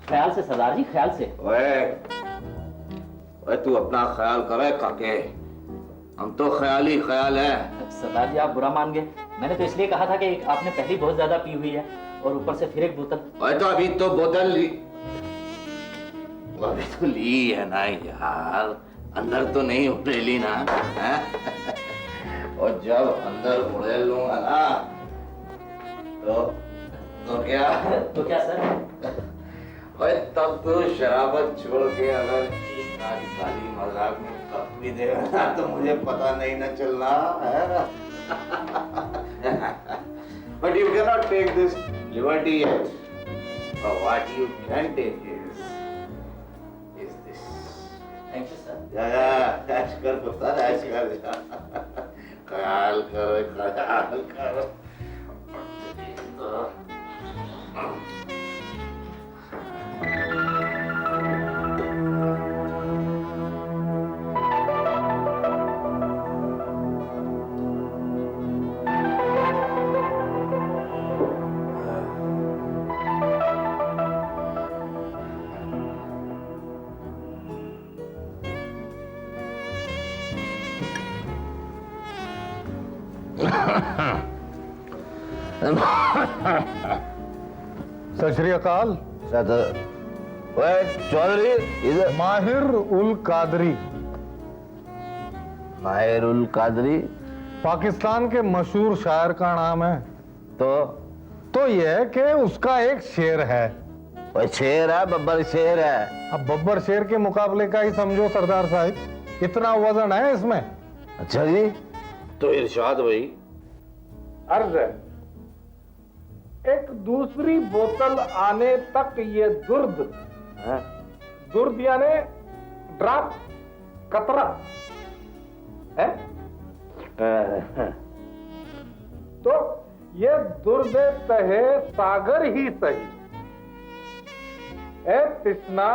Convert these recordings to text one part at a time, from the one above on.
ख्याल से सरदार जी, ख्याल से। ओए तू अपना ख्याल करे काके, हम तो ख्याल ही ख्याल है। सरदार जी आप बुरा मान गए, मैंने तो इसलिए कहा था कि आपने पहली बहुत ज्यादा पी हुई है और ऊपर से फिर एक बोतल। ओए तो अभी तो बोतल ली, अभी तो ली है ना यार, अंदर तो नहीं उड़ेली ना है? और जब अंदर उड़ेल लूंगा ना तो क्या सर? ओए तब तो शराबत छोड़ के अगर काली मजाक में कप भी देगा ना तो मुझे पता नहीं ना चलना है। But you cannot take this liberty yet. But what you can take is this. Thank you sir. या ऐश कर पुत्र, ऐश कर, ख्याल कर। सत श्री अकाल। चौधरी इधर। माहिर उल कादरी। माहिर उल कादरी पाकिस्तान के मशहूर शायर का नाम है। तो यह कि उसका एक शेर है। वो शेर है, बब्बर शेर है। अब बब्बर शेर के मुकाबले का ही समझो सरदार साहब, इतना वजन है इसमें। अच्छा जी, तो इरशाद भाई। अर्ज है, एक दूसरी बोतल आने तक ये दुर्द यानी ड्रॉप, कतरा है। तो ये दुर्द तहे सागर ही सही। ए तिश्ना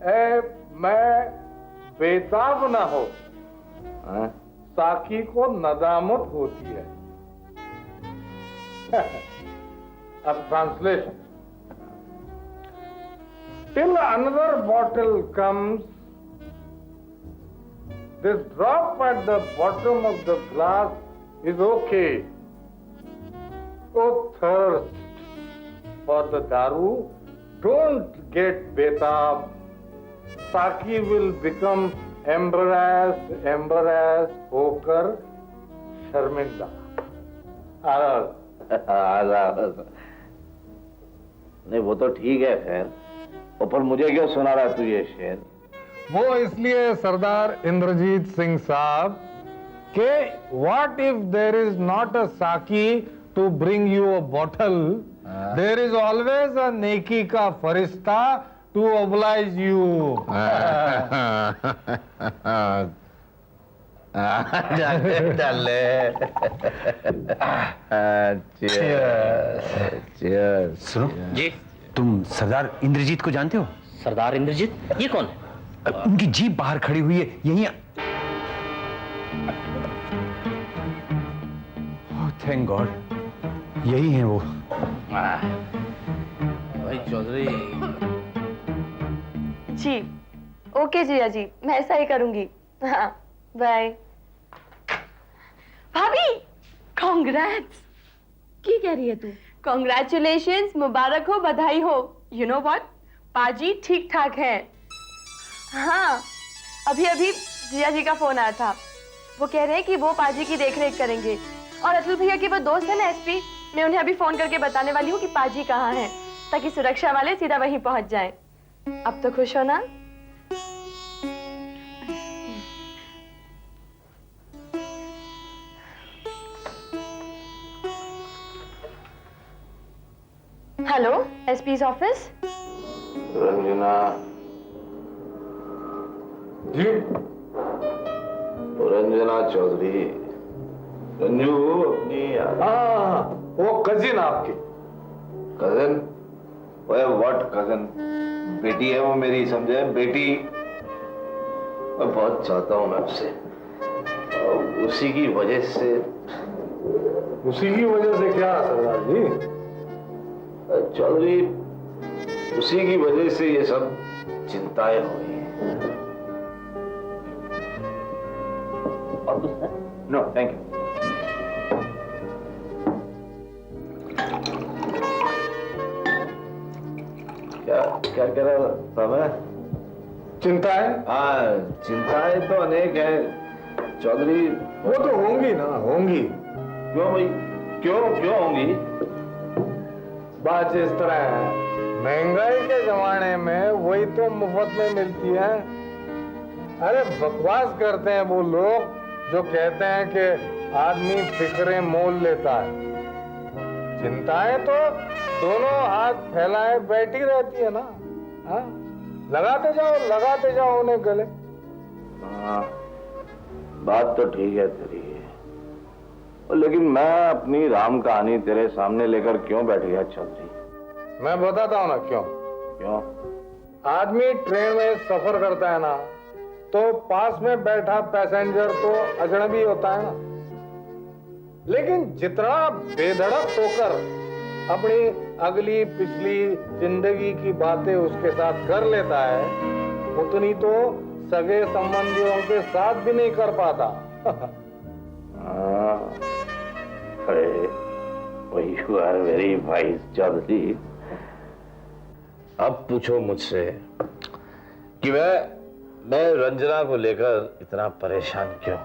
ए मैं बेताब ना हो, साकी को नदामत होती है। अब translation. Till another bottle comes, this drop at the bottom of the glass is okay. Oh thirst for the daru, don't get betab. Saki will become embarrassed होकर शर्मिंदा। नहीं वो तो ठीक है खैर, पर मुझे क्यों सुना रहा तू ये शेर? वो इसलिए सरदार इंद्रजीत सिंह साहब के what if there is not a साकी to bring you a bottle, there is always a नेकी का फरिश्ता टू ऑब्लाइज यू। सुनो जी, तुम सरदार इंद्रजीत को जानते हो? सरदार इंद्रजीत? ये कौन है? उनकी जीप बाहर खड़ी हुई है यहीं। थैंक गॉड, यही है वो। भाई चौधरी जी। ओके जिया जी, मैं ऐसा ही करूंगी। हाँ बाय। भाभी कॉन्ग्रेट्स। की कह रही है तू? कॉन्ग्रेचुलेशंस, मुबारक हो, बधाई हो। यू नो व्हाट, पाजी ठीक ठाक है। हाँ अभी अभी जिया जी का फोन आया था, वो कह रहे हैं कि वो पाजी की देखरेख करेंगे। और अतुल भैया के वो दोस्त है ना एसपी, मैं उन्हें अभी फोन करके बताने वाली हूँ कि पाजी कहाँ है, ताकि सुरक्षा वाले सीधा वहीं पहुंच जाएं। अब तो खुश हो ना? Hello, SP's office. Ranjana ji. Ranjana Chaudhary, Ranju अपनी। हाँ वो कजिन आपकी। कजन? ओए व्हाट कजन? बेटी है वो मेरी, समझे? बेटी। मैं बहुत चाहता हूँ मैं उससे, उसी की वजह से। उसी की वजह से क्या सरदार जी? चौधरी, उसी की वजह से ये सब चिंताएं हुई हैं। और कुछ सर? No thank you. क्या क्या कह रहा था मैं? चिंता है? हाँ, चिंताएं तो अनेक है चौधरी। वो तो होंगी ना, होंगी। क्यों भाई, क्यों क्यों होंगी? बात इस तरह है, महंगाई के जमाने में वही तो मुफ्त में मिलती है। अरे बकवास करते हैं वो लोग जो कहते हैं कि आदमी फिक्रे मोल लेता है। चिंताएं तो दोनों हाथ फैलाए बैठी रहती है ना। हाँ, लगाते जाओ उन्हें गले। हाँ, बात तो ठीक है तेरी, लेकिन मैं अपनी राम कहानी तेरे सामने लेकर क्यों बैठ गया चौधरी? मैं बताता हूँ ना क्यों। क्यों? आदमी ट्रेन में सफर करता है ना, तो पास में बैठा पैसेंजर तो अजनबी होता है ना, लेकिन जितना बेधड़क होकर अपनी अगली पिछली जिंदगी की बातें उसके साथ कर लेता है, उतनी तो सगे संबंधियों के साथ भी नहीं कर पाता। You are very wise Chaudhary. अब पूछो मुझसे कि मैं रंजना को लेकर इतना परेशान क्यों?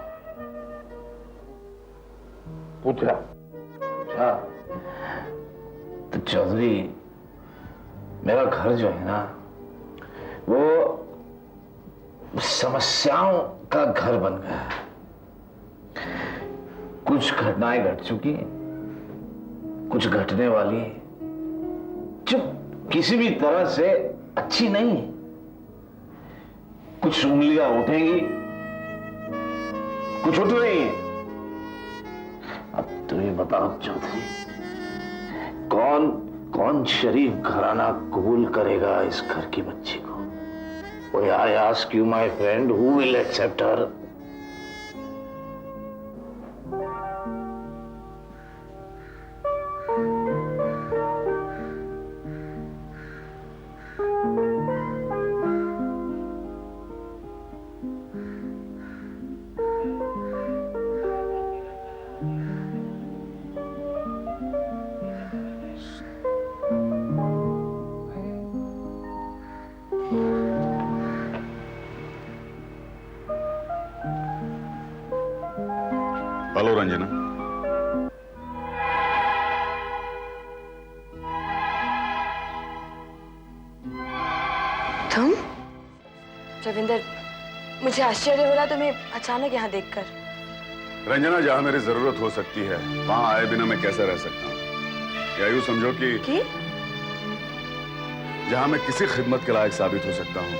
पूछा? हाँ, तो चौधरी, मेरा घर जो है ना, वो समस्याओं का घर बन गया। कुछ घटनाएं घट चुकी हैं, कुछ घटने वाली है, जो किसी भी तरह से अच्छी नहीं है। कुछ उंगलियां उठेंगी, कुछ उठ रही है। अब तुम ये बताओ चौधरी, कौन शरीफ घराना कबूल करेगा इस घर की बच्ची को? I ask you, my friend, who will accept her? Hello Ranjana. तुम? रविंदर, मुझे आश्चर्य हो रहा तुम्हें अचानक यहाँ देखकर। रंजना, जहां मेरी जरूरत हो सकती है वहां आए बिना मैं कैसे रह सकता हूँ? या यूं समझो कि जहां मैं किसी खिदमत के लायक साबित हो सकता हूँ,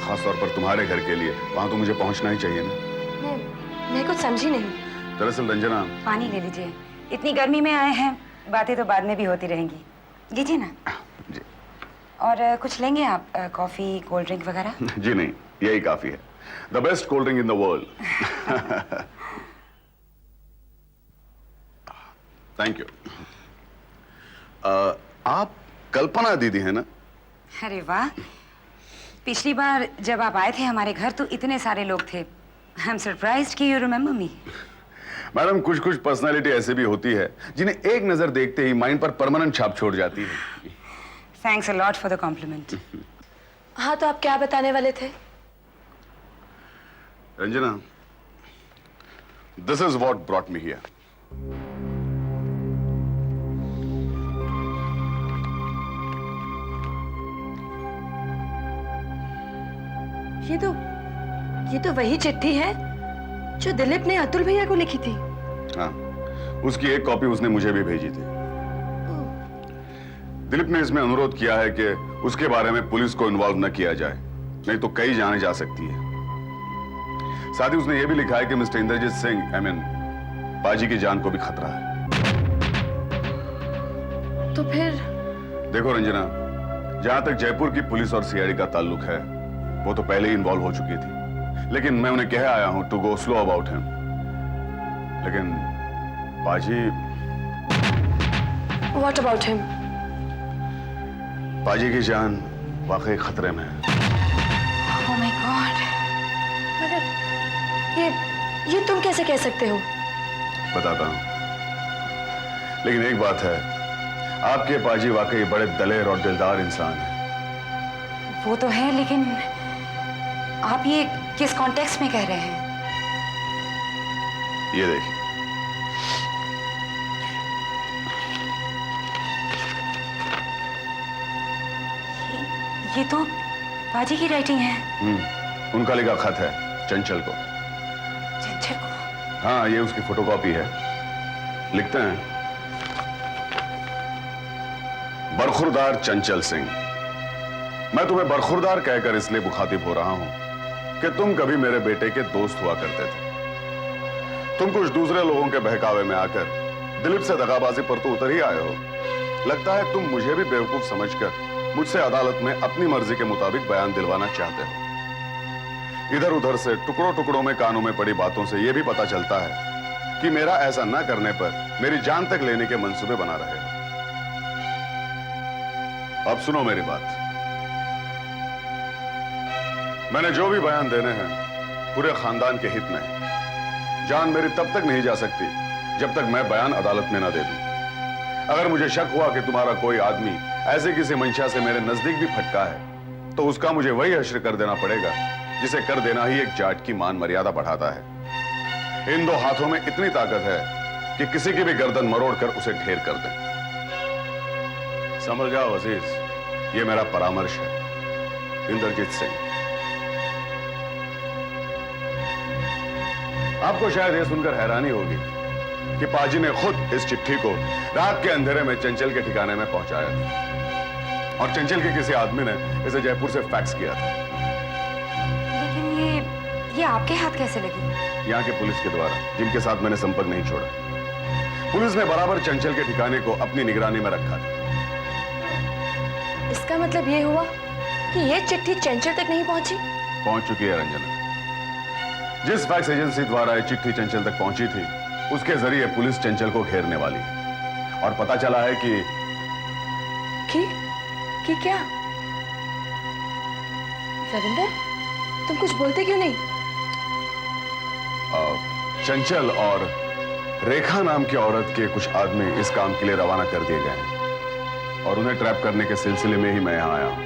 खासतौर पर तुम्हारे घर के लिए, वहां तो मुझे पहुंचना ही चाहिए ना। मैं कुछ समझी नहीं। दरअसल रंजना, पानी ले लीजिए, इतनी गर्मी में आए हैं, बातें तो बाद में भी होती रहेंगी। लीजिए ना। जी। और कुछ लेंगे आप? कॉफी, कोल्ड ड्रिंक वगैरह? जी नहीं, यही काफी है। The best cold drink in the world. Thank you. आप कल्पना दीदी है ना? अरे वाह, पिछली बार जब आप आए थे हमारे घर तो इतने सारे लोग थे। आई एम सरप्राइज्ड कि यू रिमेम्बर मी। मैडम, कुछ पर्सनालिटी ऐसी भी होती है जिन्हें एक नजर देखते ही माइंड पर परमानेंट छाप छोड़ जाती है। Thanks a lot for the compliment. हाँ, तो आप क्या बताने वाले थे? Ranjana, this is what brought me here. ये तो वही चिट्ठी है जो दिलीप ने अतुल भैया को लिखी थी। हाँ, उसकी एक कॉपी उसने मुझे भी भेजी थी। दिलीप ने इसमें अनुरोध किया है कि उसके बारे में पुलिस को इन्वॉल्व न किया जाए, नहीं तो कई जाने जा सकती है। साथ ही उसने यह भी लिखा है कि मिस्टर इंद्रजीत सिंह, पाजी की जान को भी खतरा है। तो फिर? देखो रंजना, जहां तक जयपुर की पुलिस और सीआईडी का ताल्लुक है, वो तो पहले ही इन्वॉल्व हो चुकी थी, लेकिन मैं उन्हें कह आया हूं to go slow about him. लेकिन पाजी, व्हाट अबाउट हिम? पाजी की जान वाकई खतरे में है। Oh my God! मगर ये तुम कैसे कह सकते हो? बताता हूं, लेकिन एक बात है, आपके पाजी वाकई बड़े दलेर और दिलदार इंसान हैं। वो तो है, लेकिन आप ये किस कॉन्टेक्स्ट में कह रहे हैं? ये देखिए, ये तो पाजी की राइटिंग है। उनका लिखा खत है चंचल को। चंचल को? हाँ, ये उसकी फोटोकॉपी है। लिखते हैं, बरखुरदार चंचल सिंह, मैं तुम्हें बरखुरदार कहकर इसलिए मुखातिब हो रहा हूं कि तुम कभी मेरे बेटे के दोस्त हुआ करते थे। तुम कुछ दूसरे लोगों के बहकावे में आकर दिलीप से दगाबाजी पर तो उतर ही आए हो। लगता है तुम मुझे भी बेवकूफ समझकर मुझसे अदालत में अपनी मर्जी के मुताबिक बयान दिलवाना चाहते हो। इधर उधर से टुकड़ों टुकड़ों में कानों में पड़ी बातों से यह भी पता चलता है कि मेरा ऐसा न करने पर मेरी जान तक लेने के मंसूबे बना रहे हो। अब सुनो मेरी बात। मैंने जो भी बयान देने हैं पूरे खानदान के हित में। जान मेरी तब तक नहीं जा सकती जब तक मैं बयान अदालत में न दे दूं। अगर मुझे शक हुआ कि तुम्हारा कोई आदमी ऐसे किसी मंशा से मेरे नजदीक भी फटका है, तो उसका मुझे वही हश्र कर देना पड़ेगा जिसे कर देना ही एक जाट की मान मर्यादा बढ़ाता है। इन दो हाथों में इतनी ताकत है कि किसी की भी गर्दन मरोड़ कर उसे ढेर कर दें। समझ जाओ अजीज, ये मेरा परामर्श है। इंद्रजीत सिंह। आपको शायद यह सुनकर हैरानी होगी कि पाजी ने खुद इस चिट्ठी को रात के अंधेरे में चंचल के ठिकाने में पहुंचाया था और चंचल के किसी आदमी ने इसे जयपुर से फैक्स किया था। लेकिन ये आपके हाथ कैसे लगी? यहाँ के पुलिस के द्वारा, जिनके साथ मैंने संपर्क नहीं छोड़ा। पुलिस ने बराबर चंचल के ठिकाने को अपनी निगरानी में रखा था। इसका मतलब ये हुआ कि ये चिट्ठी चंचल तक नहीं पहुंची? पहुंच चुकी है रंजना। जिस फैक्स एजेंसी द्वारा ये चिट्ठी चंचल तक पहुंची थी, उसके जरिए पुलिस चंचल को घेरने वाली है। और पता चला है कि क्या? रविंदर, तुम कुछ बोलते क्यों नहीं? चंचल और रेखा नाम की औरत के कुछ आदमी इस काम के लिए रवाना कर दिए गए हैं और उन्हें ट्रैप करने के सिलसिले में ही मैं यहां आया हूं।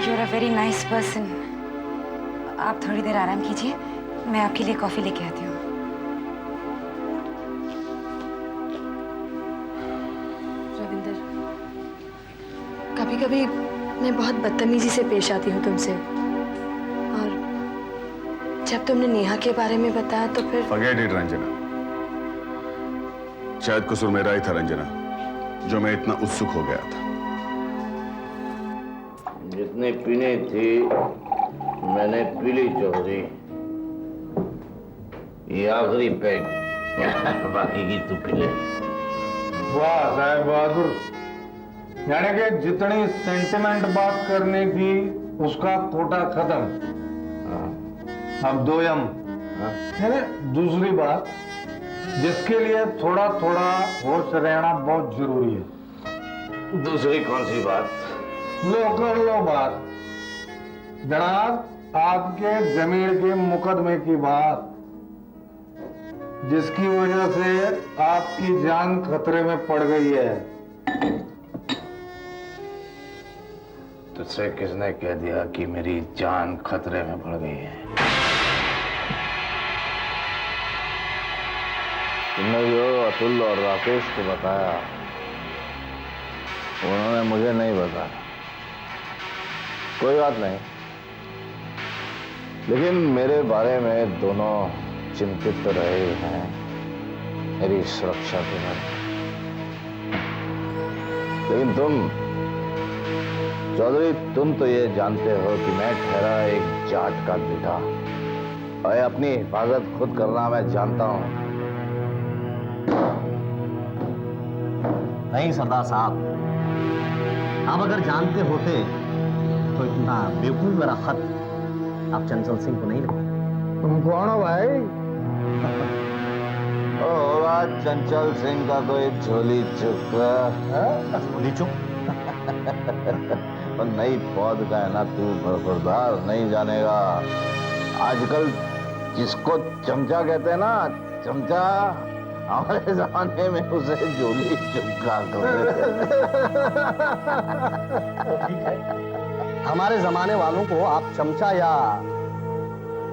You are a very nice person. आप थोड़ी देर आराम कीजिए, मैं आपके लिए कॉफी लेके आती हूँ। रविंदर, कभी कभी मैं बहुत बदतमीजी से पेश आती हूँ तुमसे, और जब तुमने नेहा के बारे में बताया तो फिर Forget it, रंजना। शायद कसूर मेरा ही था रंजना, जो मैं इतना उत्सुक हो गया था। जितनी पीनी थी मैंने पी ली चौधरी। ये आखिरी पैक, बाकी की तू पी ले। वाह साहब बहादुर, यानी कि जितनी सेंटिमेंट बात करनी थी उसका कोटा खत्म। अब दो यम, यानी दूसरी बात जिसके लिए थोड़ा थोड़ा होश रहना बहुत जरूरी है। दूसरी कौन सी बात? लो कर लो बात जनाब, आपके जमीर के मुकदमे की बात, जिसकी वजह से आपकी जान खतरे में पड़ गई है। तुझसे किसने कह दिया कि मेरी जान खतरे में पड़ गई है? तुमने जो अतुल और राकेश को बताया, उन्होंने मुझे नहीं बताया। कोई बात नहीं, लेकिन मेरे बारे में दोनों चिंतित रहे हैं मेरी सुरक्षा के बारे में। लेकिन तुम चौधरी, तुम तो ये जानते हो कि मैं ठहरा एक जाट का बेटा, और अपनी हिफाजत खुद करना मैं जानता हूं। नहीं सरदार साहब, आप अगर जानते होते तो इतना बेवकूफ मेरा खत आप चंचल सिंह को नहीं लिखते। तुम कौन हो भाई? होगा चंचल सिंह का कोई झोली चुका। झोली चुप। और नई पौध का है ना तू बरखुरदार, नहीं जानेगा। आजकल जिसको चमचा कहते हैं ना, चमचा, हमारे जमाने में उसे झोली चुका हमारे जमाने वालों को आप चमचा या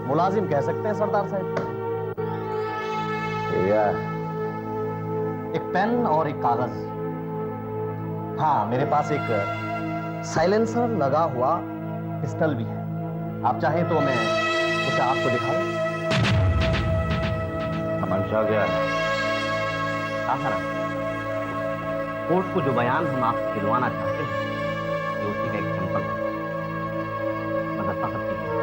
मुलाजिम कह सकते हैं सरदार साहब। एक पेन और एक कागज। हाँ, मेरे पास एक साइलेंसर लगा हुआ पिस्टल भी है। आप चाहें तो मैं उसे आपको दिखाऊं। तमंचा क्या है? कोर्ट को जो बयान हम आपसे दिलवाना चाहते हैं, ये उसी का एक सैंपल है। मैं दस्तखत कीजिए।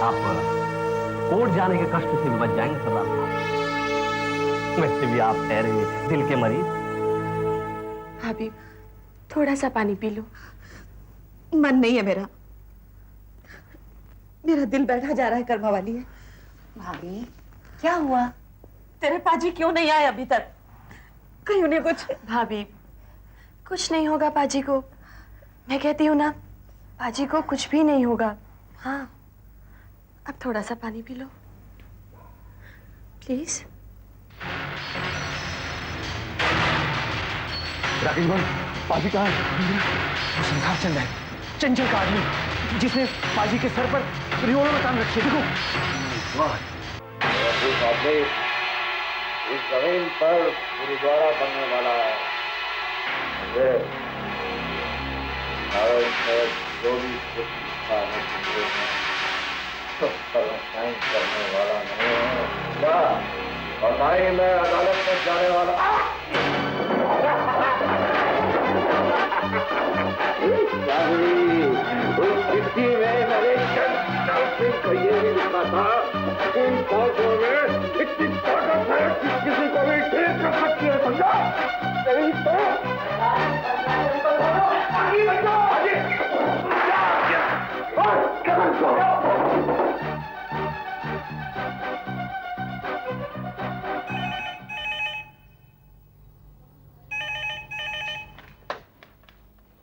आप कोर्ट जाने के कष्ट से भी बच जाएंगे सरदार साहब। वैसे भी आप ठहरे दिल के मरीज। भाभी, थोड़ा सा पानी पी लो। मन नहीं है मेरा। मेरा दिल बैठा जा रहा है कर्मा वाली है। भाभी क्या हुआ? तेरे पाजी क्यों नहीं आए अभी तक? कहीं उन्हें कुछ। भाभी, कुछ नहीं होगा पाजी को। मैं कहती हूँ ना, पाजी को कुछ भी नहीं होगा। हाँ, अब थोड़ा सा पानी पी लो प्लीज। राकेश भाई, पाजी कहाँ है? वो संसार चंद है, चंचल का आदमी, जिसने पाजी के सर पर रिवॉल्वर में तान रखी है। देखो। इस जमीन पर गुरुद्वारा बनने वाला है। जो भी कुछ लिखा है सब पर साइन करने वाला नहीं है क्या? और ना ही मैं अदालत में जाने वाला। उस चिट्ठी में मैंने चंचल सिंह को ये भी लिखा था, इन फौजों में इतनी ताकत है कि किसी को भी ठीक कर सकती है, समझा? नहीं तो आगे बढ़ो, आगे।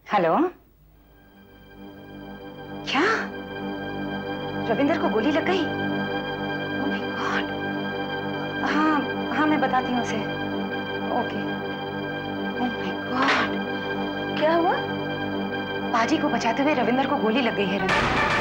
हेलो, क्या रविंदर को गोली लग गई? Oh my God. हाँ हाँ, मैं बताती हूँ उसे। ओके। ओह माय गॉड, क्या हुआ? पाजी को बचाते हुए रविंदर को गोली लग गई है। रविंदर